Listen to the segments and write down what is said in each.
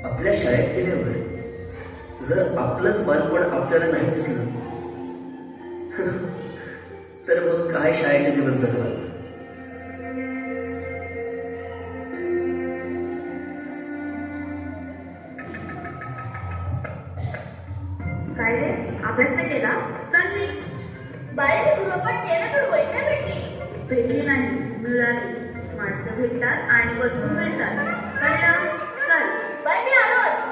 आपल्या शाळेत गेल्यावर जर आपलंच बालपण आपल्याला नाही दिसलं तर मग काय शाळेचे दिवस जगणार. काय रे, अभ्यास नाही केला? चल मी बाहेर गृहपाठ केला पण वही नाही भेटली. भेटली नाही, मिळाली. माणसं भेटतात आणि वस्तू मिळतात. कळलं? चल. बाय, मी आलोच.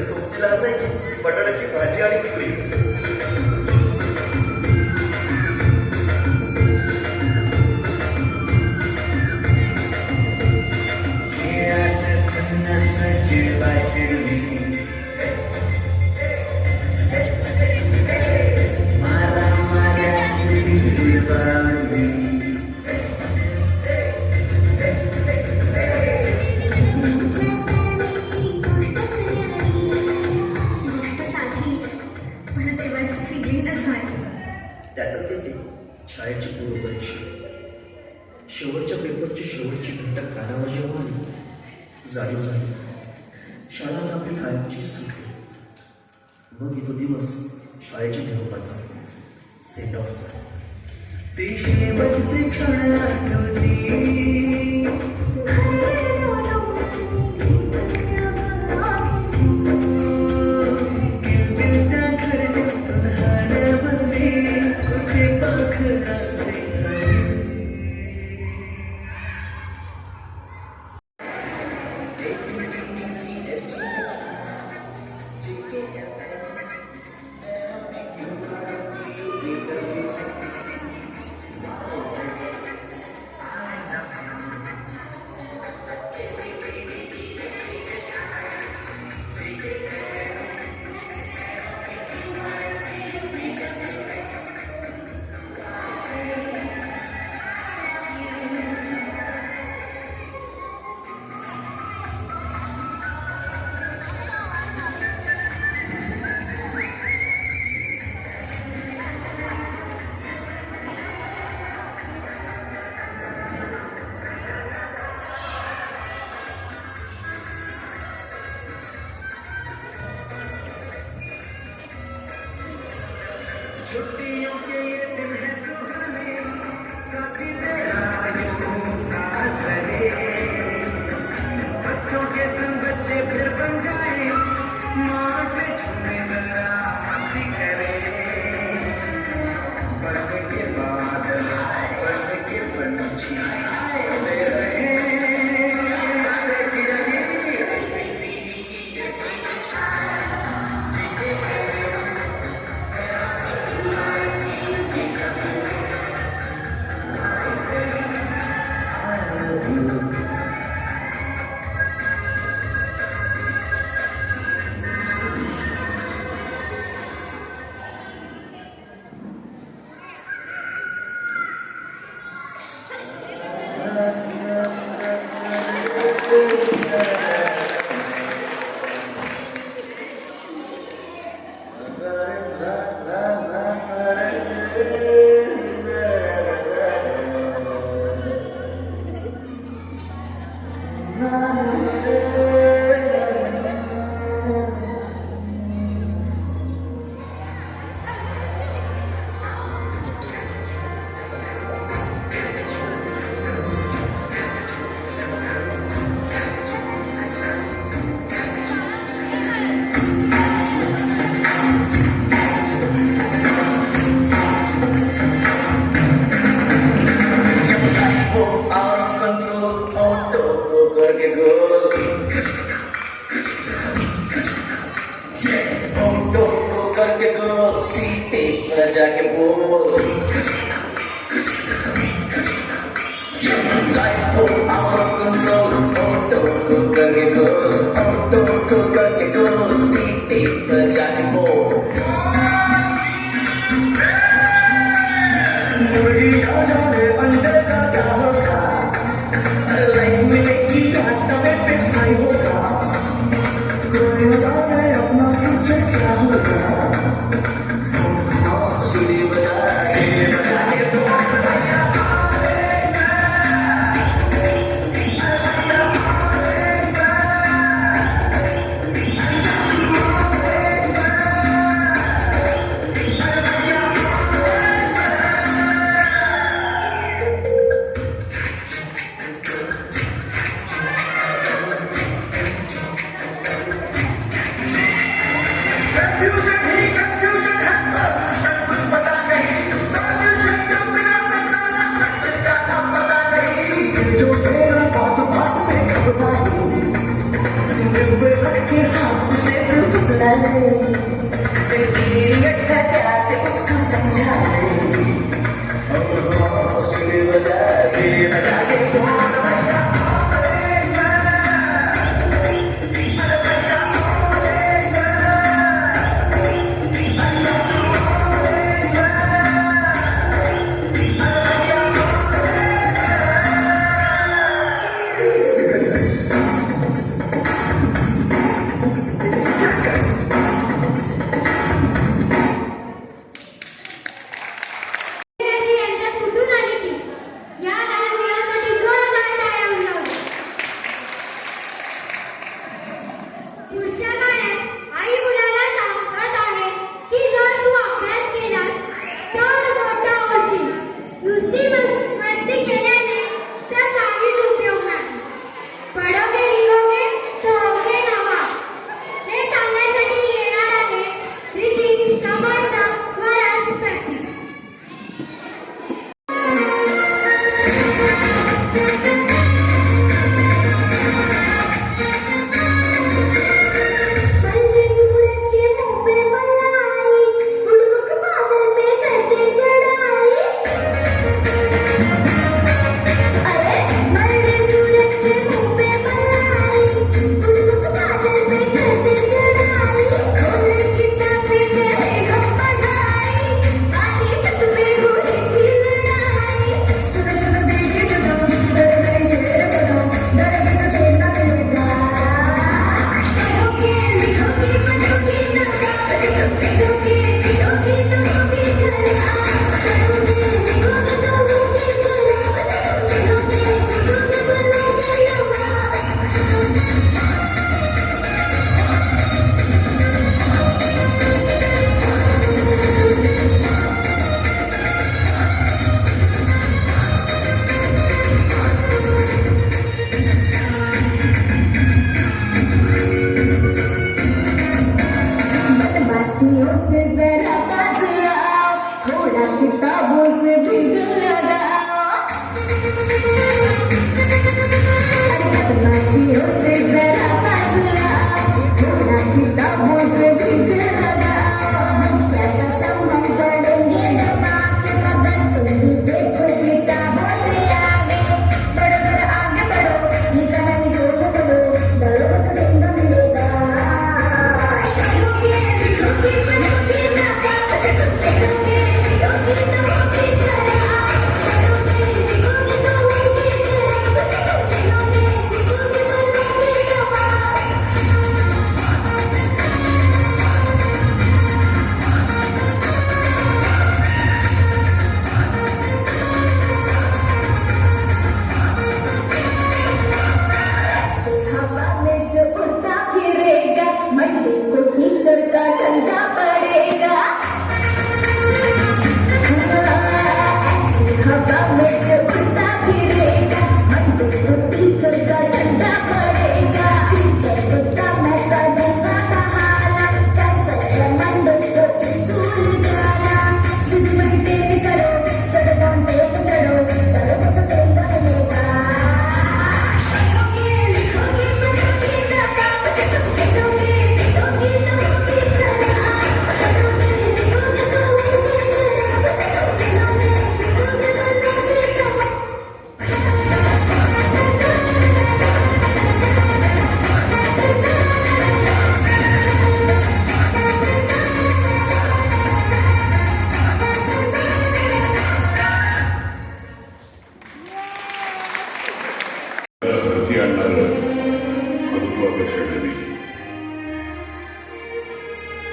सोबतीला असायची बटाट्याची भाजी आणि पुरी. कोणाची फिलिंगच झाली. त्यातच येते शाळेची पूर्वपरीक्षा. शेवटच्या पेपरची शेवटची घंटा कानावर जेव्हा आली, जाणीव झाली शाळा आपली कायमची सुटली. मग तो दिवस शाळेच्या निरोपाचा, सेंड ऑफचा. ते शेवटचे क्षण आठवती, छुट्टियों के ये दिन है सुहाने, साथी तेरा यूं साथ रहे। बच्चों के संग बच्चे फिर बन जाए, माँ पे छूने जरा मस्ती करे। पढ़ने के बाद पढ़ने के पंछी आते रहे। करके गो सीटे पर जाके बोल लाइफ को आउट ऑफ कंट्रोल ऑटो को करके गो ऑटो को करके गो सीटे पर जाके बोल मुझे जाने अंदर का क्या होगा लाइफ में की याद में पिछाई होगा कोई बताए अपना फ्यूचर क्या होगा सीढ़ी बजा के तो से उसको समझा बजा के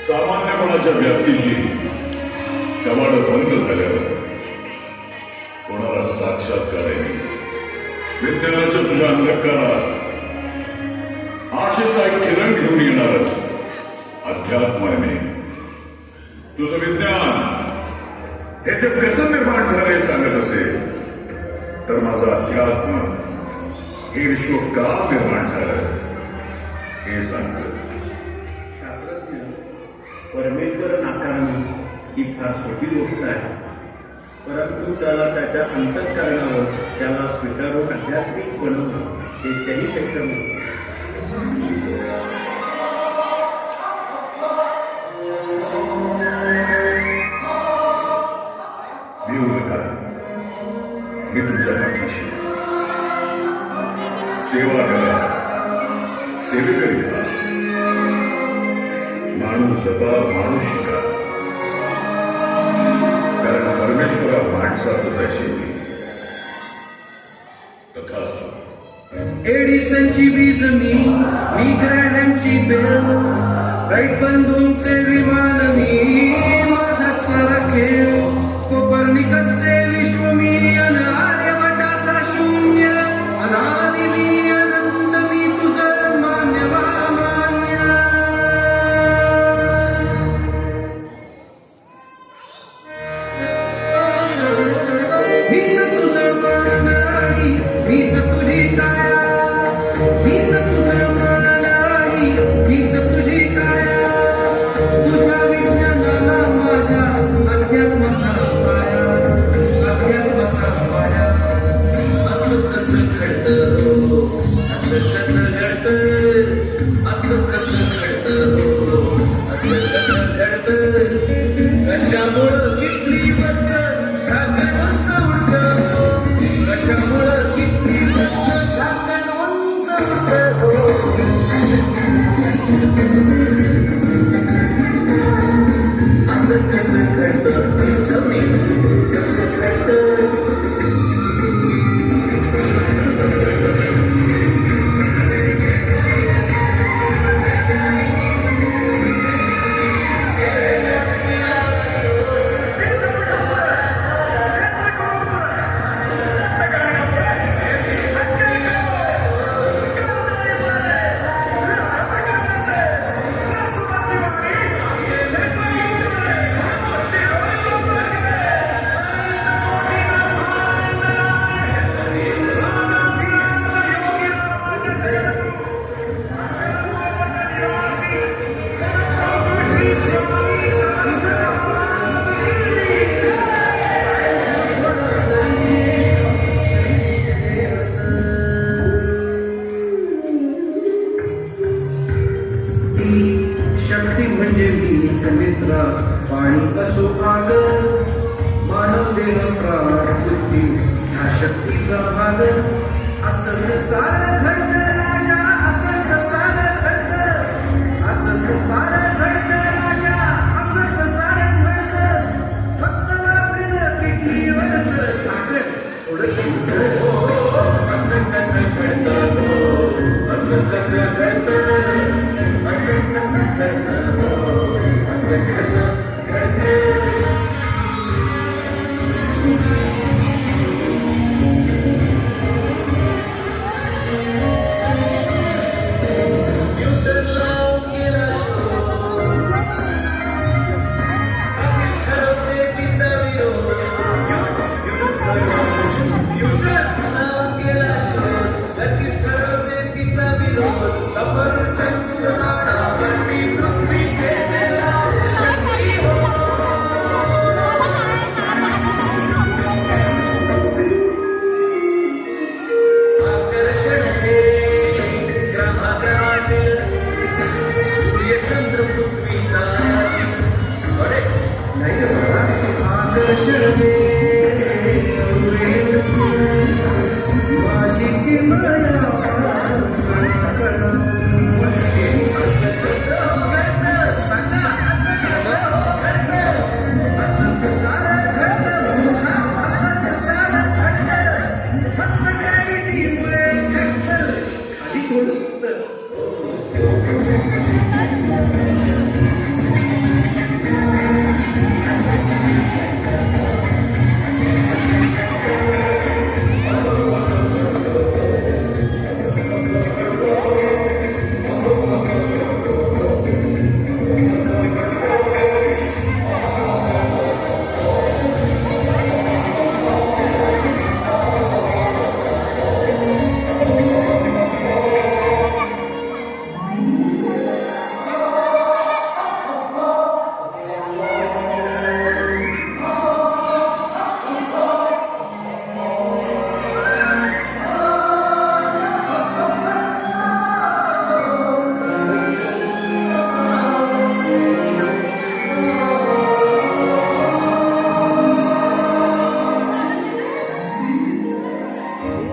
सामान्यपणाच्या व्याप्तीची कवाड बंद झाल्यावर कोणाला साक्षात्काराने विज्ञानाच्या तुझ्या अंधकारात आशेचा एक किरण घेऊन येणार अध्यात्माने तुझं विज्ञान हे जग कसं निर्माण झालं हे सांगत असेल तर माझं अध्यात्म हे विश्व का निर्माण झालं हे सांगत. शास्त्रज्ञ परमेश्वर नाकारणं ही फार सोपी गोष्ट आहे, परंतु त्याला त्याच्या अंतःकरणावर त्याला स्वीकारून आध्यात्मिक बनवणं हे त्याहीपेक्षा मोठं. भिवू नका, मी तुमच्या पाठीशी. सेवा करा, सेवेकरी करा, माणूस जपा, माणूस शिका, कारण परमेश्वरा माणसातच आहे शेवटी. तथास्तु. एडिसनची वीज मी ग्रॅहमची बेल, राईट बंधूंचे विमान मी, माझाच सारा खेळ, कोपर्निकसचे विश्व मी, अन आर्यभटाचा शून्य, अनादि मी, अनंत मी, तुझं मान्य मान्य. मीच तुझं मन आणि मीच तुझी काया, मीच तुझं मन आणि मीच तुझी काया, तुझ्या विज्ञानाला माझ्या अध्यात्माचा पाया, अध्यात्माचा पाया. असं कसं घडतं हो, असं कसं घडतं, असं कसं घडतं हो, असं कसं घडतं, कशामुळं किटलीवरचं झाकण उंच उडतं हो, कशामुळं किटलीवरचं झाकण उंच उडतं हो. असं कसं घडतं, tell me, कसं घडतं. ग असंच सारं घडतं राजा असंच सारं घडतं असंच सारं घडतं राजा असंच सारं घडतं फक्त वापरेल पिठीवरचं साखर थोडं शिवतं असं कसं घडतं असं कसं घडतं असं कसं घडतं असं कसं घडतं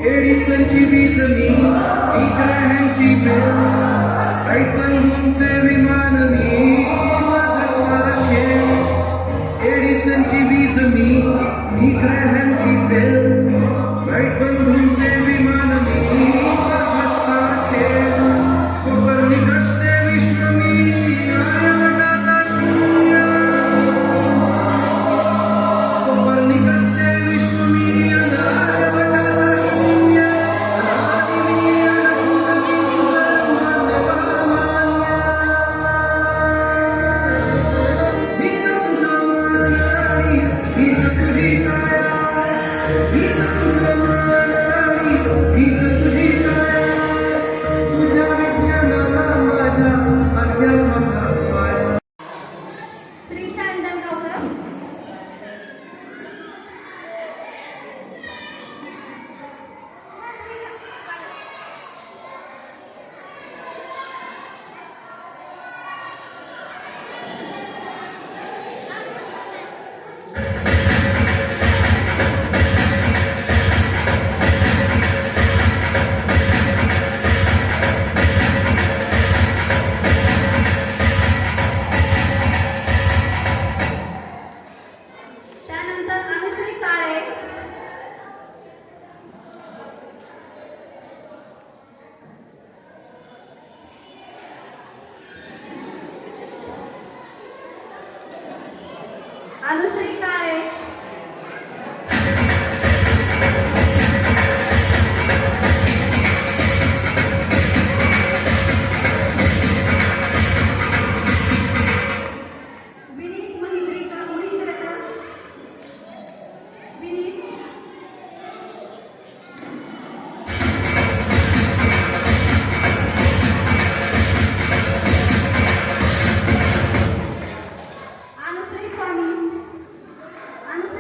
एडिसनची वीज मी ग्रॅहमची बेल राईट बंधूंचे विमान मी माझा सारा खेळ एडिसनची वीज मी ग्रॅहमची बेल राईट बंधूंचे विमान मी माझा सारा खेळ कोपर्निकस ते विश्व मी आर्यभटाचा शून्य कोपर्निकस ते विश्व मी आर्यभटाचा शून्य अनादि मी अनंत मी तुझं मान्य हीच तुझं मन आणि हीच तुझी काया हीच तुझं मन आणि हीच तुझी काया तुझ्या विज्ञानाला माझ्या अध्यात्माचा पाया श्री शांतगावकर त्यानंतर अनुश्री काळे अनुश्री काळे विनीत महिंद्रेकर विनीत अनुश्री स्वामी अनुश्री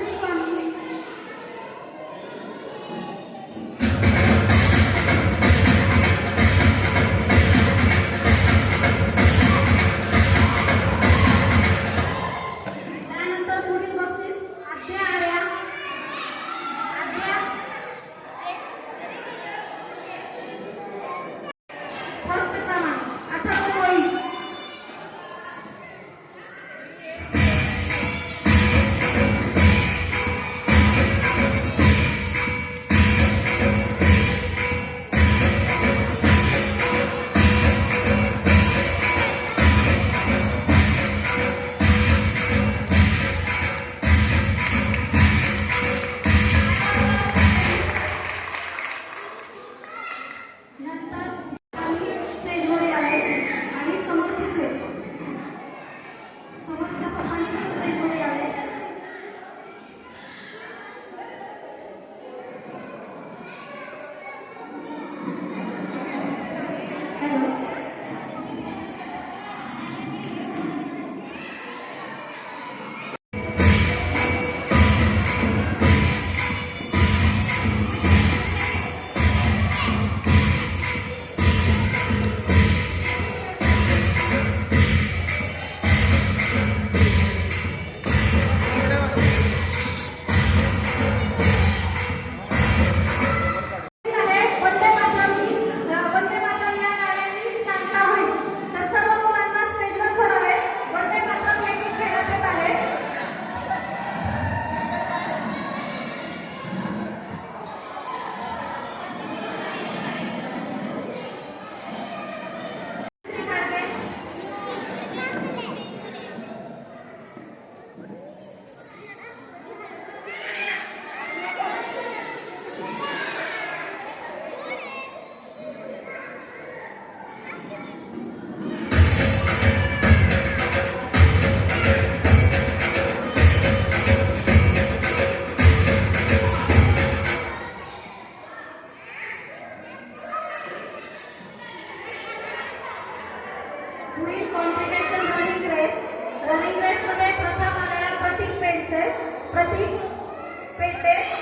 भेटते.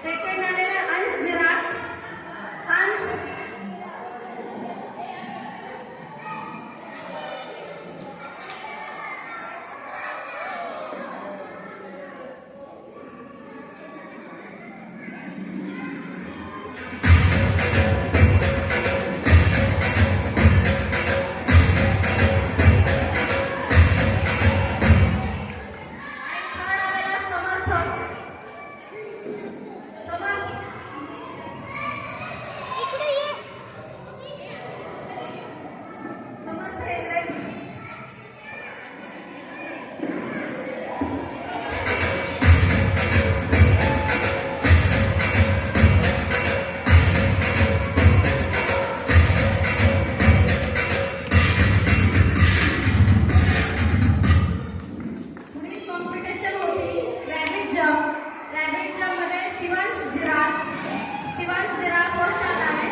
सेकंड आलेला अंश जिराफ. अंश. थर्ड आलेला समर्थ. समर्थ. इकडे ये. समर्थ इकडे. पुढील कॉम्पिटिशन होती रॅबिट जम्प. रॅबिट जम्प मध्ये शिवांश जिराफ फर्स्ट आला आहे.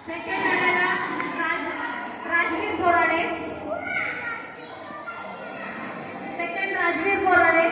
सेकंड आलेला राजवीर बोराडे. सेकंड राजवीर बोराडे.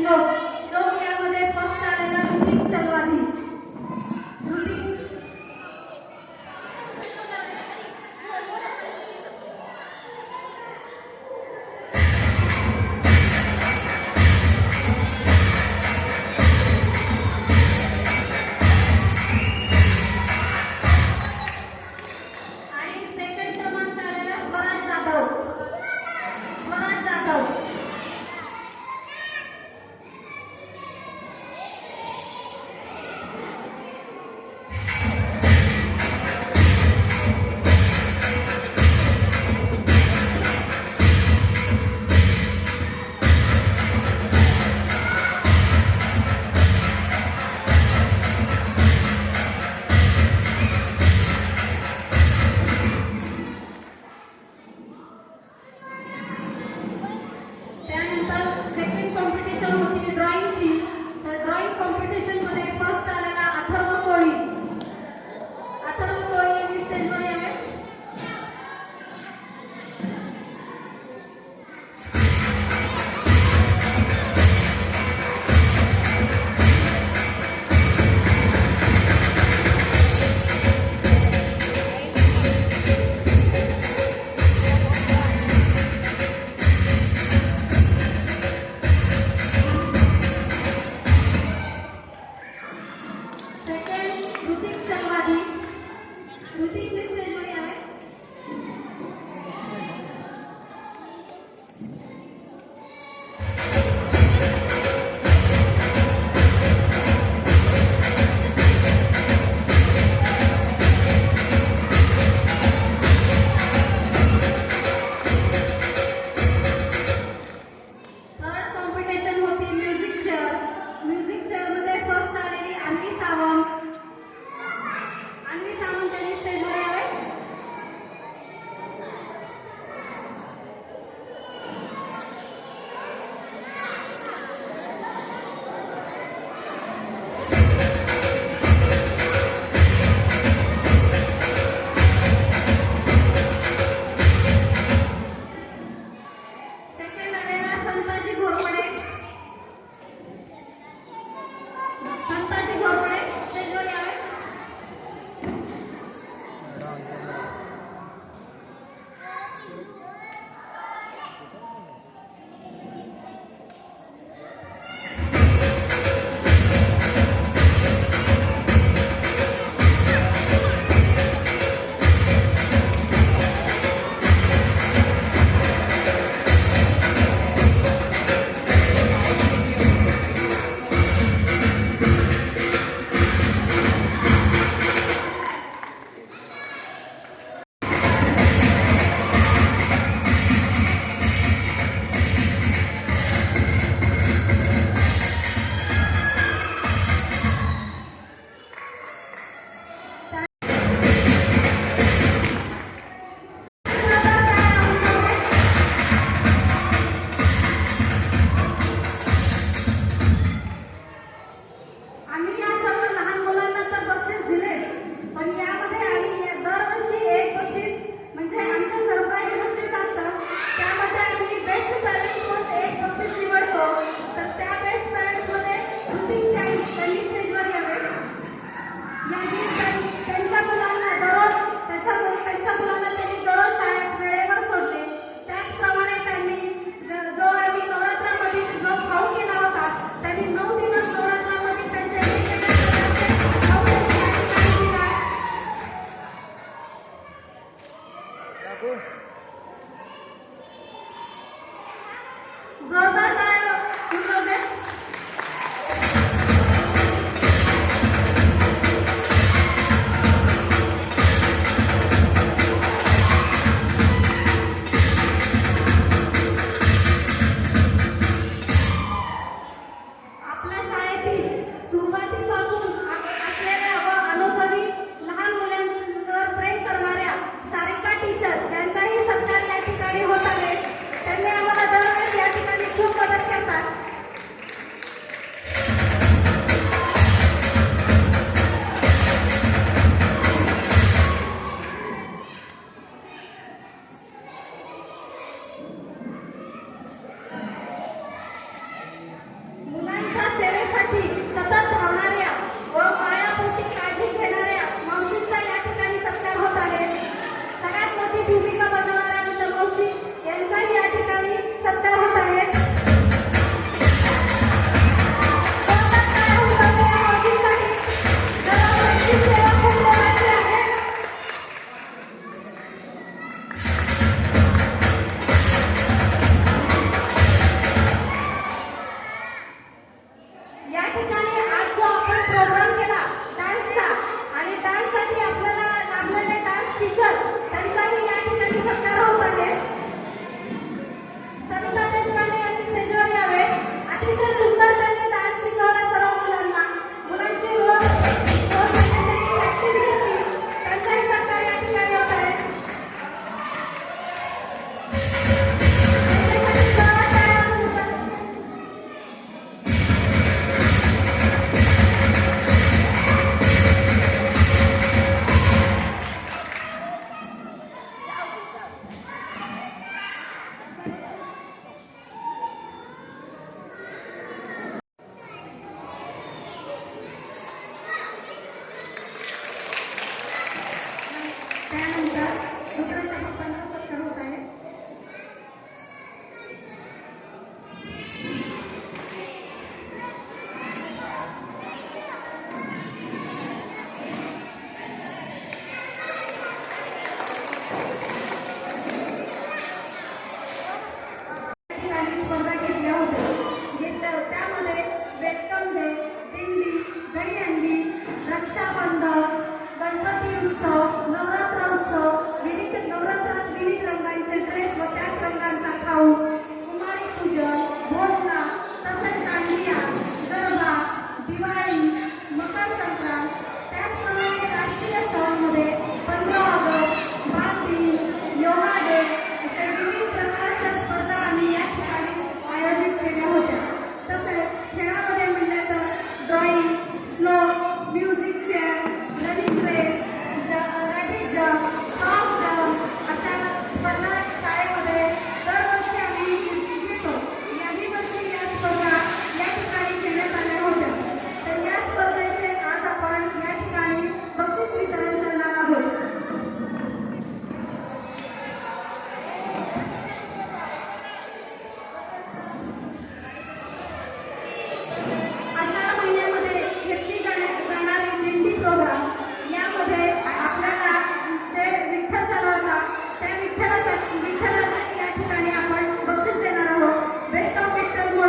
श्लोक यामध्ये फर्स्ट आलेला ऋतिक चलवादी. ऋतिक आणि सेकंड क्रमांक आलेला स्वराज जाधव. स्वराज जाधव.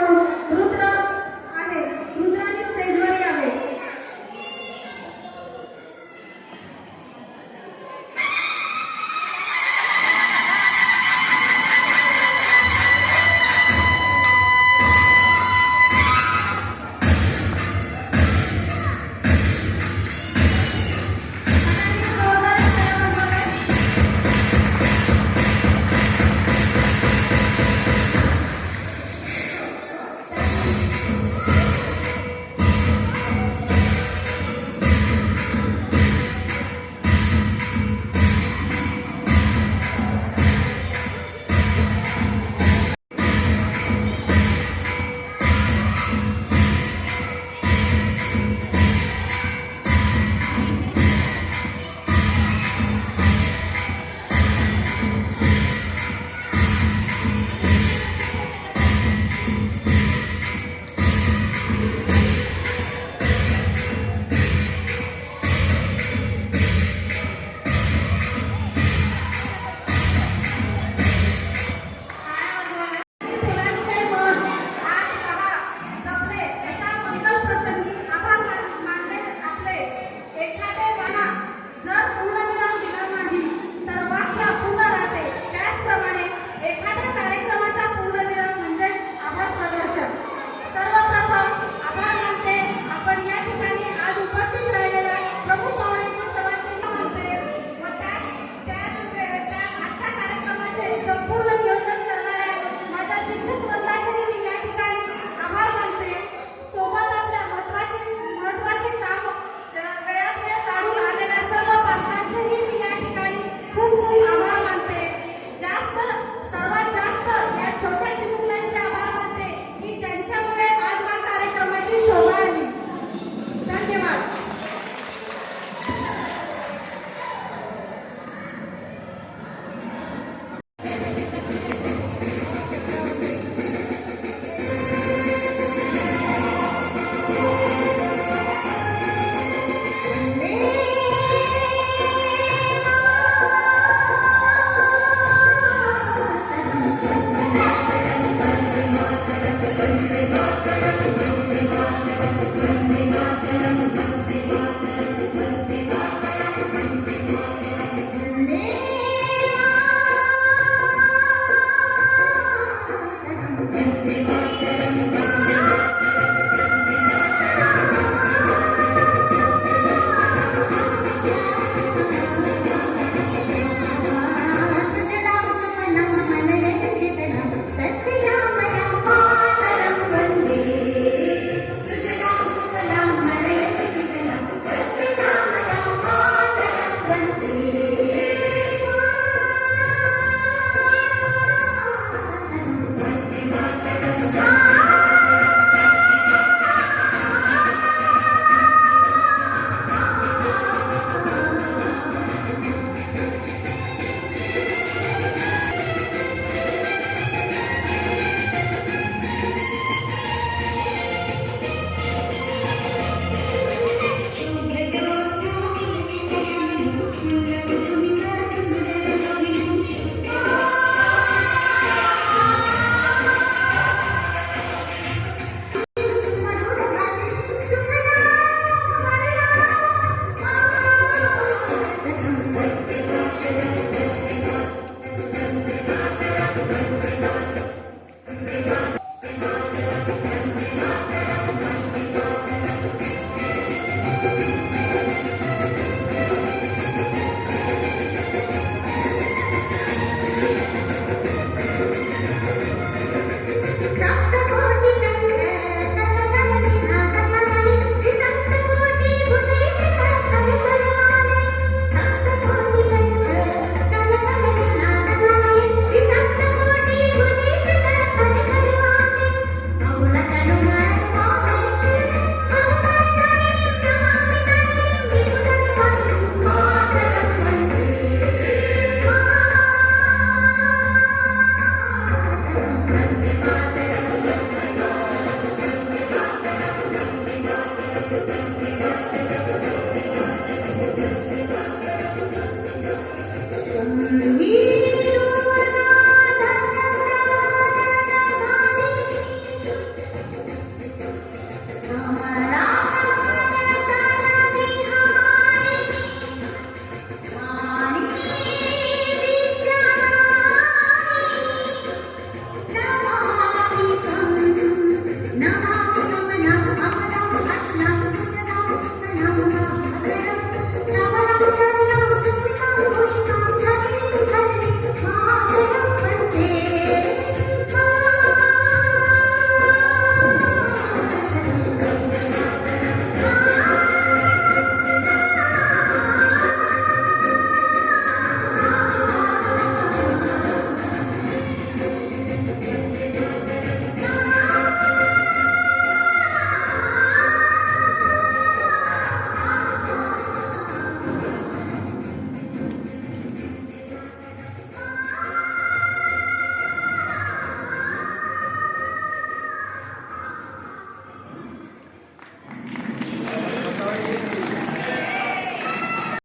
Thank you.